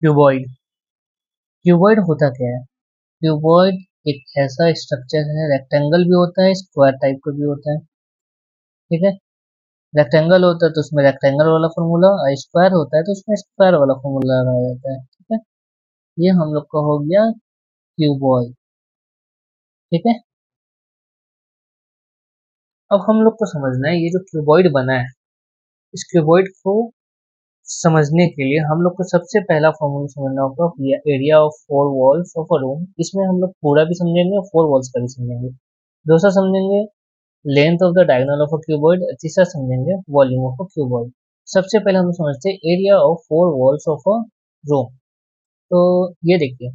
Cuboid. Cuboid होता क्या है? क्यूबॉइड एक ऐसा स्ट्रक्चर है, रेक्टेंगल भी होता है, स्क्वायर टाइप का भी होता है। ठीक है, रेक्टेंगल होता है तो उसमें रेक्टेंगल वाला फॉर्मूला, और स्क्वायर होता है तो उसमें स्क्वायर वाला फॉर्मूला लगाया जाता है। ठीक है, ये हम लोग का हो गया क्यूबॉइड। ठीक है, अब हम लोग को समझना है ये जो क्यूबॉइड बना है, इस क्यूबॉइड को समझने के लिए हम लोग को सबसे पहला फॉर्मूला समझना होगा area of four walls of a room. इसमें हम लोग पूरा भी समझेंगे और फोर वॉल्स का भी समझेंगे। दूसरा समझेंगे length of the diagonal of a cuboid. तीसरा समझेंगे वॉल्यूम ऑफ अ क्यूबॉइड। सबसे पहले हम समझते हैं area of four walls of a room. तो ये देखिए,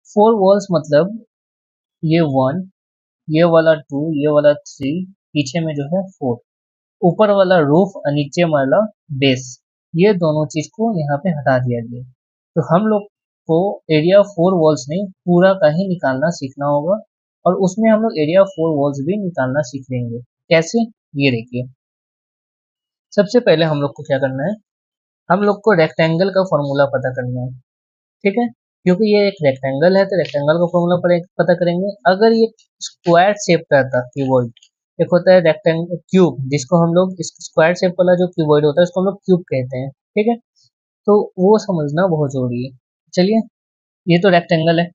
फोर वॉल्स मतलब ये वन, ये वाला टू, ये वाला थ्री, पीछे में जो है फोर, ऊपर वाला रूफ और नीचे वाला बेस, ये दोनों चीज को यहाँ पे हटा दिया गया। तो हम लोग को एरिया फोर वॉल्स नहीं, पूरा का ही निकालना सीखना होगा, और उसमें हम लोग एरिया फोर वॉल्स भी निकालना सीख लेंगे। कैसे? ये देखिए, सबसे पहले हम लोग को क्या करना है, हम लोग को रेक्टेंगल का फॉर्मूला पता करना है। ठीक है, क्योंकि ये एक रेक्टेंगल है तो रेक्टेंगल का फॉर्मूला पता करेंगे। अगर ये स्क्वायर शेप का था क्यूबॉइड, एक होता है रेक्टेंगल क्यूब, जिसको हम लोग स्क्वायर शेप वाला जो क्यूबॉइड होता है उसको हम लोग क्यूब कहते हैं। ठीक है, तो वो समझना बहुत जरूरी है। चलिए, ये तो रेक्टेंगल है,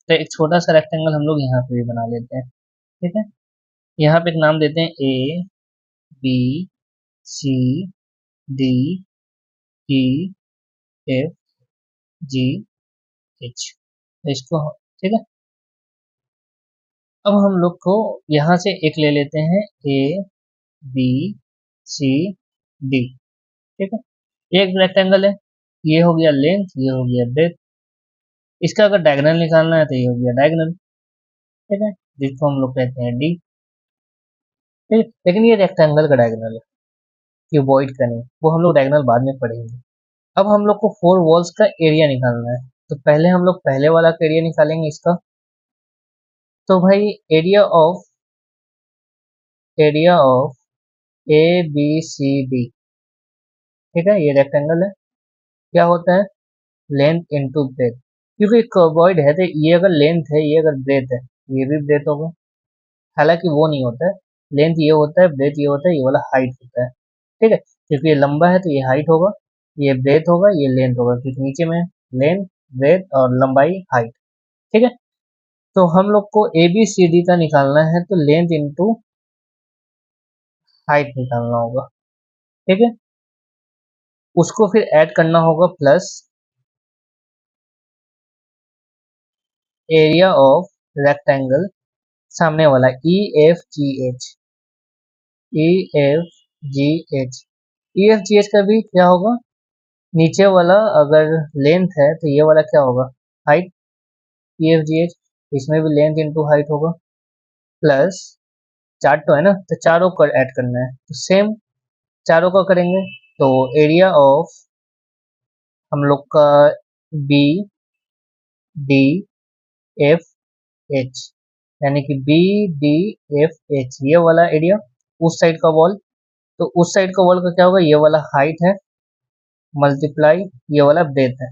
तो एक छोटा सा रेक्टेंगल हम लोग यहाँ पे भी बना लेते हैं। ठीक है, यहाँ पे एक नाम देते हैं A B C D E F G H, इसको, ठीक है, अब हम लोग को यहाँ से एक ले लेते हैं ए बी सी डी। ठीक है, ये एक रेक्टेंगल है, ये हो गया लेंथ, ये हो गया ब्रेथ। इसका अगर डायगोनल निकालना है तो ये हो गया डायगोनल। ठीक है, जिसको हम लोग कहते हैं डी। ठीक, लेकिन ये रेक्टेंगल का डायगोनल है, क्यूबॉइड का नहीं, वो हम लोग डायगोनल बाद में पढ़ेंगे। अब हम लोग को फोर वॉल्स का एरिया निकालना है, तो पहले हम लोग पहले वाला का एरिया निकालेंगे इसका। तो भाई area of A B C D, ठीक है, ये रेक्टेंगल है, क्या होता है, लेंथ इनटू ब्रेथ। क्योंकि क्यूबॉइड है तो ये अगर लेंथ है, ये अगर ब्रेथ है, ये भी ब्रेथ होगा। हालांकि वो नहीं होता है, लेंथ ये होता है, ब्रेथ ये होता है, ये वाला हाइट होता है। ठीक है, क्योंकि ये लंबा है तो ये हाइट होगा, ये ब्रेथ होगा, ये लेंथ होगा, क्योंकि नीचे में लेंथ, ब्रेथ और लंबाई, हाइट। ठीक है, तो हम लोग को ए बी सी डी का निकालना है तो लेंथ इंटू हाइट निकालना होगा। ठीक है, उसको फिर ऐड करना होगा प्लस एरिया ऑफ रेक्टेंगल, सामने वाला ई एफ जी एच, ई एफ जी एच, ई एफ जी एच का भी क्या होगा, नीचे वाला अगर लेंथ है तो ये वाला क्या होगा, हाइट, ई एफ जी एच, इसमें भी लेंथ इंटू हाइट होगा, प्लस चार तो है ना, तो चारों को ऐड करना है, तो सेम चारों का करेंगे। तो एरिया ऑफ हम लोग का बी डी एफ एच, यानी कि बी डी एफ एच, ये वाला एरिया, उस साइड का वॉल, तो उस साइड का वॉल का क्या होगा, ये वाला हाइट है, मल्टीप्लाई ये वाला ब्रेथ है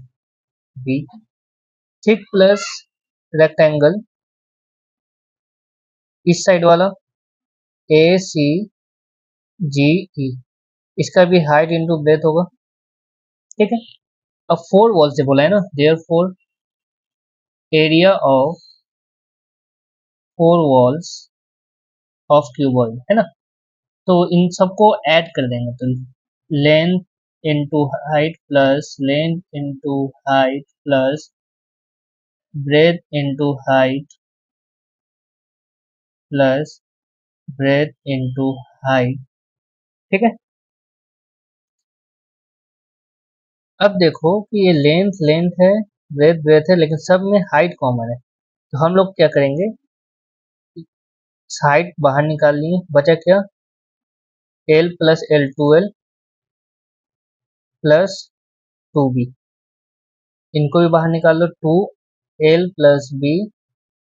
बी, ठीक, प्लस रेक्टेंगल इस साइड वाला ए सी जी ई, इसका भी हाइट इंटू ब्रेथ होगा। ठीक है, अब फोर वॉल से बोला है ना, there four area of four walls of cuboid, है ना, तो इन सबको ऐड कर देंगे, तो length into height plus length into height plus breadth into height plus breadth into height. ठीक है, अब देखो कि ये लेंथ लेंथ है, ब्रेथ ब्रेथ है, लेकिन सब में हाइट कॉमन है, तो हम लोग क्या करेंगे, हाइट बाहर निकाल लिए, बचा क्या, L plus L, two L plus two B, इनको भी बाहर निकाल लो, two L plus B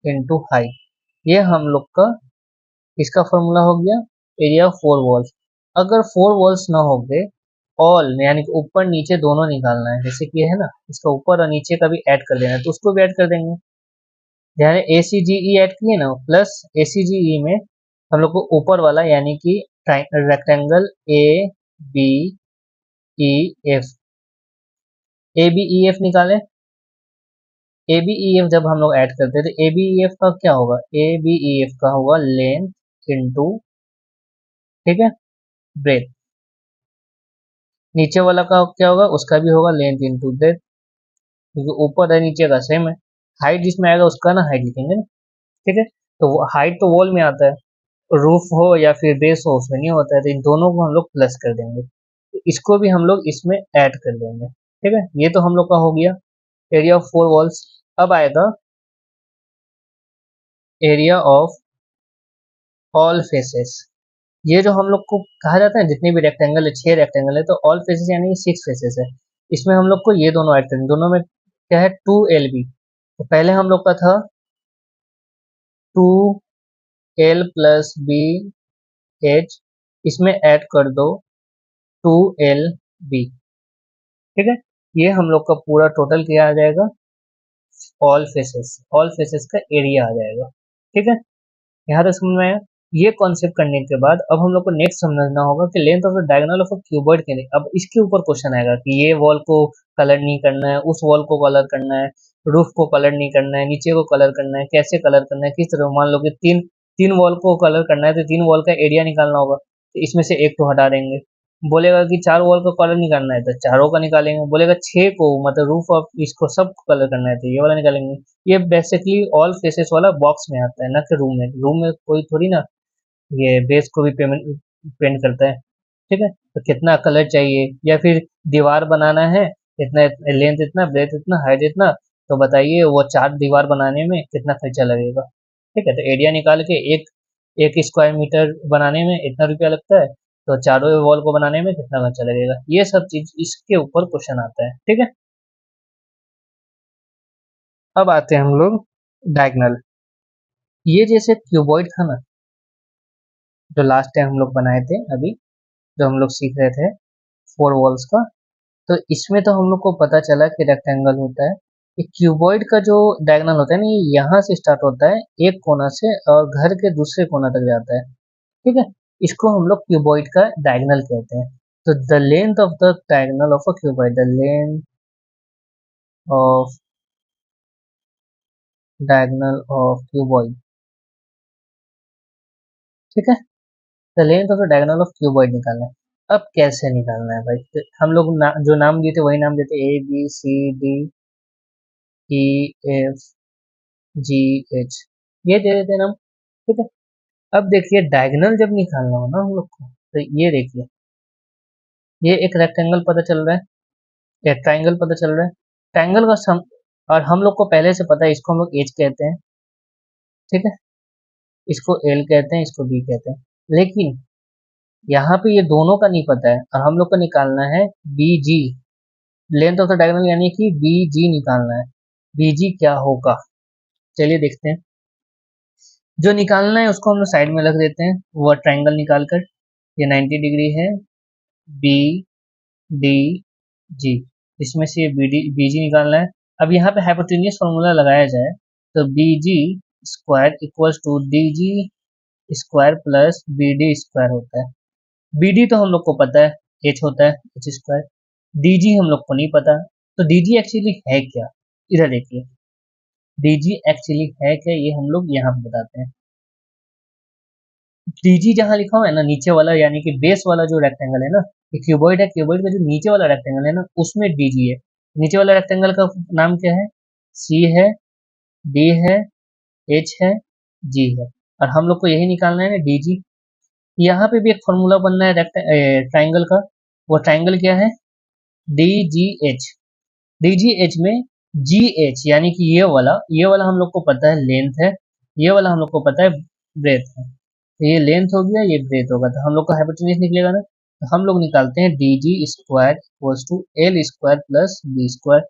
into height. ये हम लोग का इसका फॉर्मूला हो गया एरिया ऑफ फोर वॉल्स। अगर फोर वॉल्स ना हो गए ऑल यानी कि ऊपर नीचे दोनों निकालना है, जैसे कि है ना, इसका ऊपर और नीचे का भी ऐड कर देना है, तो उसको भी ऐड कर देंगे। ध्यान ए सी जी ई ऐड किए ना, प्लस ए सी जी ई में हम लोग को ऊपर वाला यानी कि rectangle A B E F, A B E F निकाले। ए बी ई एफ जब हम लोग ऐड करते हैं तो ए बी ई एफ का क्या होगा, ए बी ई एफ का होगा लेंथ इंटू, ठीक है, ब्रेथ। नीचे वाला का क्या होगा, उसका भी होगा लेंथ इंटू ब्रेथ, क्योंकि ऊपर है नीचे का सेम है। हाइट जिसमें आएगा उसका ना हाइट लिखेंगे ना, ठीक है। तो हाइट तो वॉल में आता है, रूफ हो या फिर बेस हो उसमें नहीं होता है, तो इन दोनों को हम लोग प्लस कर देंगे, तो इसको भी हम लोग इसमें ऐड कर देंगे, ठीक है। ये तो हम लोग का हो गया एरिया ऑफ 4 वॉल्स। अब आएगा एरिया ऑफ ऑल फेसेस। ये जो हम लोग को कहा जाता है जितने भी रेक्टेंगल है, 6 रेक्टेंगल है, तो ऑल फेसेस यानी 6 फेसेस है। इसमें हम लोग को ये दोनों ऐड करेंगे, दोनों में क्या है 2LB। तो पहले हम लोग का था 2L+B H, इसमें ऐड कर दो 2LB, ठीक है। ये हम लोग का पूरा टोटल क्या आ जाएगा, ऑल फेसेस का एरिया आ जाएगा, ठीक है। यहाँ तक समझ में आया। ये कॉन्सेप्ट करने के बाद अब हम लोग को नेक्स्ट समझना होगा कि length of the diagonal of a cuboid के लिए, अब इसके ऊपर क्वेश्चन आएगा कि ये वॉल को कलर नहीं करना है, उस वॉल को कलर करना है, रूफ को कलर नहीं करना है, नीचे को कलर करना है, कैसे कलर करना है, किस तरह। मान लो कि तीन तीन वॉल को कलर करना है, तो 3 वॉल का एरिया निकालना होगा, तो इसमें से एक को हटा देंगे। बोलेगा कि 4 वॉल का कलर निकालना है, तो चारों का निकालेंगे। बोलेगा 6 को, मतलब रूफ और इसको सब कलर करना है, तो ये वाला निकालेंगे। ये बेसिकली ऑल फेसेस वाला बॉक्स में आता है, ना कि रूम में कोई थोड़ी ना ये बेस को भी पेंट करता है, ठीक है। तो कितना कलर चाहिए, या फिर दीवार बनाना है, इतना लेंथ इतना, ब्रेथ इतना, हाइट इतना, तो बताइए वो 4 दीवार बनाने में कितना खर्चा लगेगा, ठीक है। तो एरिया निकाल के एक एक स्क्वायर मीटर बनाने में इतना रुपया लगता है, तो चारों वॉल को बनाने में कितना खर्चा लगेगा, ये सब चीज इसके ऊपर क्वेश्चन आता है, ठीक है। अब आते हैं हम लोग डायगनल। ये जैसे क्यूबॉइड था ना, जो लास्ट टाइम हम लोग बनाए थे, अभी जो हम लोग सीख रहे थे 4 वॉल्स का, तो इसमें तो हम लोग को पता चला कि रेक्टेंगल होता है। ये क्यूबॉइड का जो डायगोनल होता है ना, ये यहाँ से स्टार्ट होता है एक कोना से और घर के दूसरे कोना तक जाता है, ठीक है। इसको हम लोग क्यूबॉइड का डायगोनल कहते हैं। तो the length of the diagonal of a cuboid, the length of diagonal of cuboid, ठीक है। The length of the diagonal of cuboid निकालना है। अब कैसे निकालना है भाई, तो हम लोग जो नाम दिए थे वही नाम देते, ABCDEFGH, ये दे देते नाम, ठीक है। अब देखिए डायगोनल जब निकालना हो ना हम लोग को, तो ये देखिए, ये एक रेक्टेंगल पता चल रहा है, या ट्राइंगल पता चल रहा है। ट्राइंगल का सम, और हम लोग को पहले से पता है इसको हम लोग एच कहते हैं, ठीक है। इसको एल कहते हैं, इसको बी कहते हैं। लेकिन यहाँ पे ये दोनों का नहीं पता है, और हम लोग को निकालना है B G, length of the diagonal यानी कि बी जी निकालना है। बी जी क्या होगा, चलिए देखते हैं। जो निकालना है उसको हम लोग साइड में रख देते हैं, वो ट्राइंगल निकाल कर। ये 90 डिग्री है, बी डी जी, इसमें से ये बी जी निकालना है। अब यहाँ पे हाइपोटेन्यूस फॉर्मूला लगाया जाए, तो B G square equals to D G square plus B D square होता है। बी डी तो हम लोग को पता है, एच होता है, एच स्क्वायर। डी जी हम लोग को नहीं पता, तो डी जी एक्चुअली है क्या, इधर देखिए, डी जी एक्चुअली है क्या, ये हम लोग यहाँ पे बताते हैं। डीजी जहाँ लिखा हुआ है ना नीचे वाला, यानी कि बेस वाला जो रेक्टेंगल है ना, ये क्यूबॉइड है, क्यूबॉइड का जो नीचे वाला रेक्टेंगल है ना, उसमें डीजी है। नीचे वाला रेक्टेंगल का नाम क्या है, सी है, डी है, एच है, जी है, और हम लोग को यही निकालना है ना डीजी। यहाँ पे भी एक फॉर्मूला बनना है ट्राइंगल का, वो ट्राइंगल क्या है, D G H. D G H में जी एच यानी कि ये वाला हम लोग को पता है लेंथ है, ये वाला हम लोग को पता है ब्रेथ है। तो ये लेंथ हो गया, ये ब्रेथ होगा, तो हम लोग का हाइपोटेन्यूस निकलेगा ना, तो हम लोग निकालते हैं D G square equals to L square plus B square,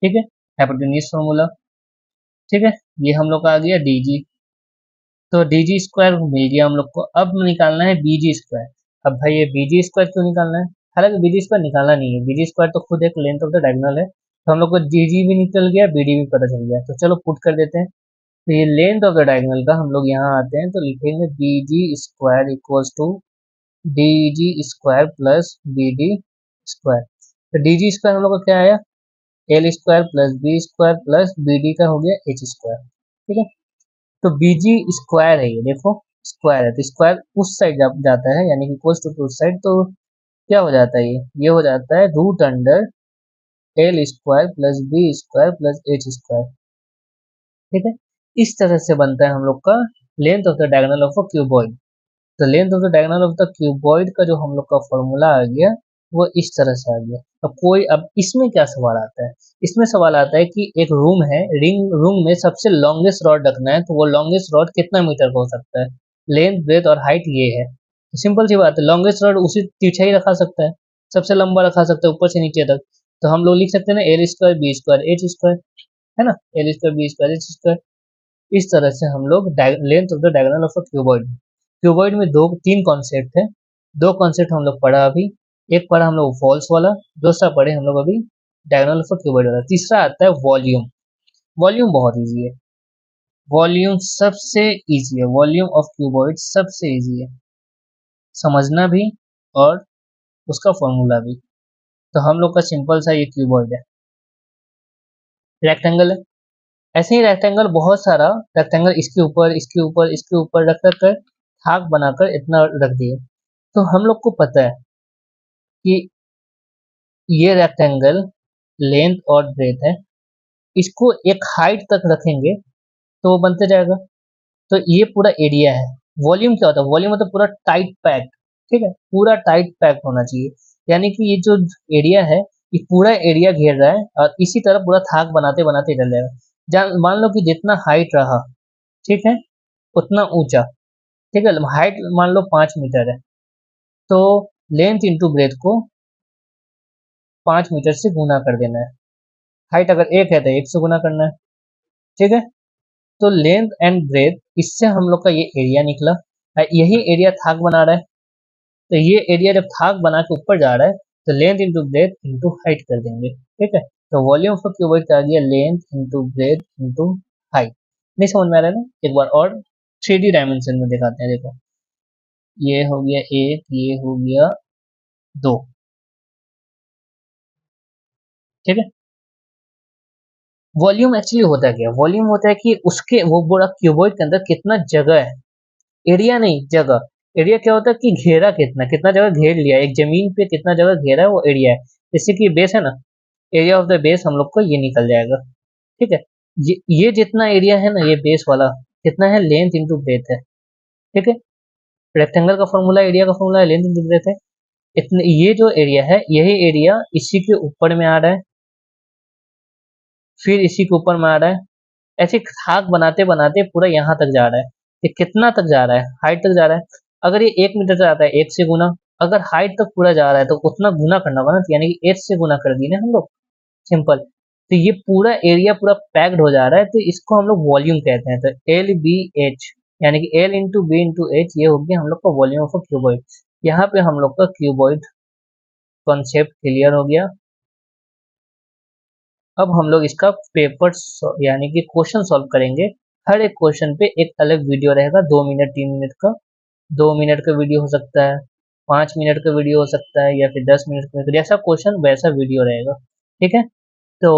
ठीक है, हाइपोटेन्यूस फॉर्मूला, ठीक है। ये हम लोग का आ गया डी जी, तो डी जी स्क्वायर मिल गया हम लोग को। अब निकालना है बी जी स्क्वायर। अब भाई ये बी जी स्क्वायर क्यों निकालना है, हालांकि बीडी स्क्वायर निकालना नहीं है, बीडी स्क्वायर तो खुद एक लेंथ ऑफ द डायगोनल है, तो हम लोग को डीजी भी निकल गया, बीडी भी पता चल गया। तो चलो पुट कर देते हैं। तो ये लेंथ ऑफ द डायगोनल का हम लोग यहाँ आते हैं तो लिखेंगे B G square equals to D G square plus B D square. तो डीजी स्क्वायर हम लोग का क्या आया, L square plus B square plus B D का हो गया एच स्क्वायर। ठीक है, तो बीजी स्क्वायर है, ये देखो स्क्वायर है, तो स्क्वायर उस साइड जाता है, यानी कि इक्वल्स टू उस साइड, तो क्या हो जाता है, ये हो जाता है root under L square plus B square plus H square. ठीक है, इस तरह से बनता है हम लोग का length of the diagonal of a cuboid. तो length of the diagonal of the cuboid का जो हम लोग का फॉर्मूला आ गया वो इस तरह से आ गया। अब इसमें क्या सवाल आता है, इसमें सवाल आता है कि एक रूम है, रिंग रूम में सबसे लॉन्गेस्ट रॉड रखना है, तो वो लॉन्गेस्ट रॉड कितना मीटर का हो सकता है, लेंथ ब्रेथ और हाइट ये है। तो सिंपल सी बात है, लॉन्गेस्ट रॉड उसी तिरछा ही रखा सकता है, सबसे लंबा रखा सकता है ऊपर से नीचे तक। तो हम लोग लिख सकते हैं ना L square B square H square, है ना, L square B square H square. इस तरह से हम लोग length of the diagonal of a cuboid, cuboid में दो तीन कॉन्सेप्ट है, दो कॉन्सेप्ट हम लोग पढ़ा अभी, एक पढ़ा हम लोग वॉल्स वाला, दूसरा पढ़े हम लोग अभी डायगोनल ऑफ अ क्यूबॉइड वाला, तीसरा आता है वॉल्यूम। वॉल्यूम बहुत इजी है, वॉल्यूम सबसे इजी है, वॉल्यूम ऑफ क्यूबॉइड सबसे इजी है समझना भी और उसका फॉर्मूला भी। तो हम लोग का सिंपल सा ये क्यूबॉइड है, रेक्टेंगल है, ऐसे ही रेक्टेंगल बहुत सारा रेक्टेंगल इसके ऊपर इसके ऊपर इसके ऊपर रख कर थाक बनाकर इतना रख दिए। तो हम लोग को पता है कि ये रेक्टेंगल लेंथ और ब्रेथ है, इसको एक हाइट तक रखेंगे तो वो बनते जाएगा। तो ये पूरा एरिया है। वॉल्यूम क्या होता है, वॉल्यूम मतलब पूरा टाइट पैक, ठीक है, पूरा टाइट पैक होना चाहिए, यानी कि ये जो एरिया है ये पूरा एरिया घेर रहा है और इसी तरह पूरा थाक बनाते बनाते चल जाएगा। मान लो कि जितना हाइट रहा, ठीक है, उतना ऊंचा, ठीक है, हाइट मान लो 5 मीटर है, तो लेंथ इंटू ब्रेथ को 5 मीटर से गुना कर देना है। हाइट अगर 1 है तो 1 से गुना करना है। ठीक है, तो लेंथ एंड ब्रेथ, इससे हम लोग का ये एरिया निकला, यही एरिया थाक बना रहा है, तो ये एरिया जब थाक बना के ऊपर जा रहा है तो length into breadth into height कर देंगे। ठीक है, तो वॉल्यूम ऑफ क्यूबॉइड का आ गया length into breadth into height. नहीं समझ में आ रहा है ना, एक बार और 3D डायमेंशन में दिखाते हैं। देखो ये हो गया 1, ये हो गया 2। ठीक है, वॉल्यूम एक्चुअली होता है क्या, वॉल्यूम होता है कि उसके वो पूरा क्यूबॉइड के अंदर कितना जगह है, एरिया नहीं जगह। एरिया क्या होता है कि घेरा कितना कितना जगह घेर लिया, एक जमीन पे कितना जगह घेरा है वो एरिया है। जैसे कि बेस है ना, एरिया ऑफ द बेस हम लोग को ये निकल जाएगा। ठीक है, ये जितना एरिया है ना, ये बेस वाला कितना है, लेंथ इंटू ब्रेथ है। ठीक है, रेक्टेंगल का फॉर्मूला एरिया का फॉर्मूला लेंथ इंटू ब्रेथ है। इतने ये जो एरिया है यही एरिया इसी के ऊपर में आ रहा है, फिर इसी के ऊपर में आ रहा है, ऐसे थाक बनाते बनाते पूरा यहाँ तक जा रहा है। ये कितना तक जा रहा है, हाइट तक जा रहा है। अगर ये 1 मीटर तक आता है 1 से गुना, अगर हाइट तक पूरा जा रहा है तो उतना गुना करना होगा ना, यानी कि 8 से गुना कर दिए ना हम लोग, सिंपल। तो ये पूरा एरिया पूरा पैक्ड हो जा रहा है, तो इसको हम लोग वॉल्यूम कहते हैं। तो एल बी एच, यानी कि L into B into H, ये हो गया हम लोग का वॉल्यूम ऑफ क्यूबॉइड। यहाँ पे हम लोग का क्यूबॉइड कॉन्सेप्ट क्लियर हो गया। अब हम लोग इसका पेपर यानी कि क्वेश्चन सॉल्व करेंगे। हर एक क्वेश्चन पे एक अलग वीडियो रहेगा, 2 मिनट 3 मिनट का, 2 मिनट का वीडियो हो सकता है, 5 मिनट का वीडियो हो सकता है, या फिर 10 मिनट का, जैसा क्वेश्चन वैसा वीडियो रहेगा। ठीक है, तो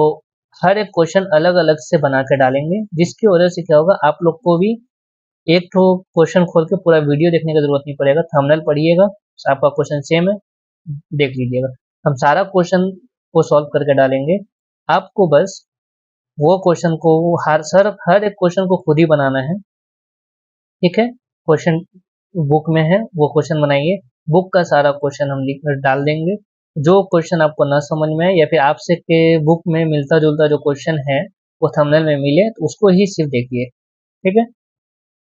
हर एक क्वेश्चन अलग अलग से बना के डालेंगे, जिसकी वजह से क्या होगा, आप लोग को भी एक तो क्वेश्चन खोल के पूरा वीडियो देखने की जरूरत नहीं पड़ेगा, थंबनेल पढ़िएगा, आपका क्वेश्चन सेम है, देख लीजिएगा। हम सारा क्वेश्चन को सॉल्व करके डालेंगे, आपको बस वो क्वेश्चन को हर एक क्वेश्चन को खुद ही बनाना है। ठीक है, क्वेश्चन बुक में है वो क्वेश्चन बनाइए, बुक का सारा क्वेश्चन हम लिख डाल देंगे। जो क्वेश्चन आपको ना समझ में आए या फिर आपसे के बुक में मिलता जुलता जो क्वेश्चन है वो थंबनेल में मिले तो उसको ही सिर्फ देखिए। ठीक है,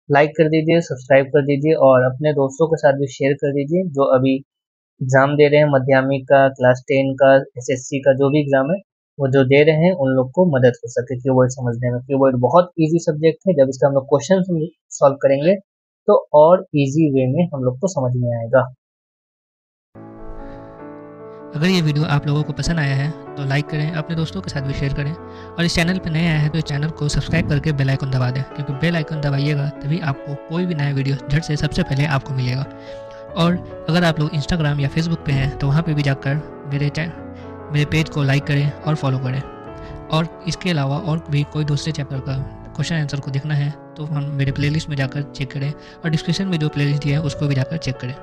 लाइक कर दीजिए, सब्सक्राइब कर दीजिए और अपने दोस्तों के साथ भी शेयर कर दीजिए जो अभी एग्जाम दे रहे हैं, माध्यमिक का, क्लास 10 का, एसएससी का, जो भी एग्जाम है वो जो दे रहे हैं उन लोग को मदद हो सके कीवर्ड समझने में। कीवर्ड बहुत इजी सब्जेक्ट है, जब इसका हम लोग क्वेश्चन सॉल्व करेंगे तो और इजी वे में हम लोग को समझ में आएगा। अगर ये वीडियो आप लोगों को पसंद आया है तो लाइक करें, अपने दोस्तों के साथ भी शेयर करें, और इस चैनल पर नए आए हैं तो इस चैनल को सब्सक्राइब करके बेल आइकन दबा दें, क्योंकि बेल आइकन दबाइएगा तभी आपको कोई भी नया वीडियो झट से सबसे पहले आपको मिलेगा। और अगर आप लोग इंस्टाग्राम या फेसबुक पे हैं तो वहाँ पे भी जाकर मेरे पेज को लाइक करें और फॉलो करें। और इसके अलावा और भी कोई दूसरे चैप्टर का क्वेश्चन आंसर को देखना है तो हम मेरे प्लेलिस्ट में जाकर चेक करें, और डिस्क्रिप्शन में जो प्लेलिस्ट दिया है उसको भी जाकर चेक करें।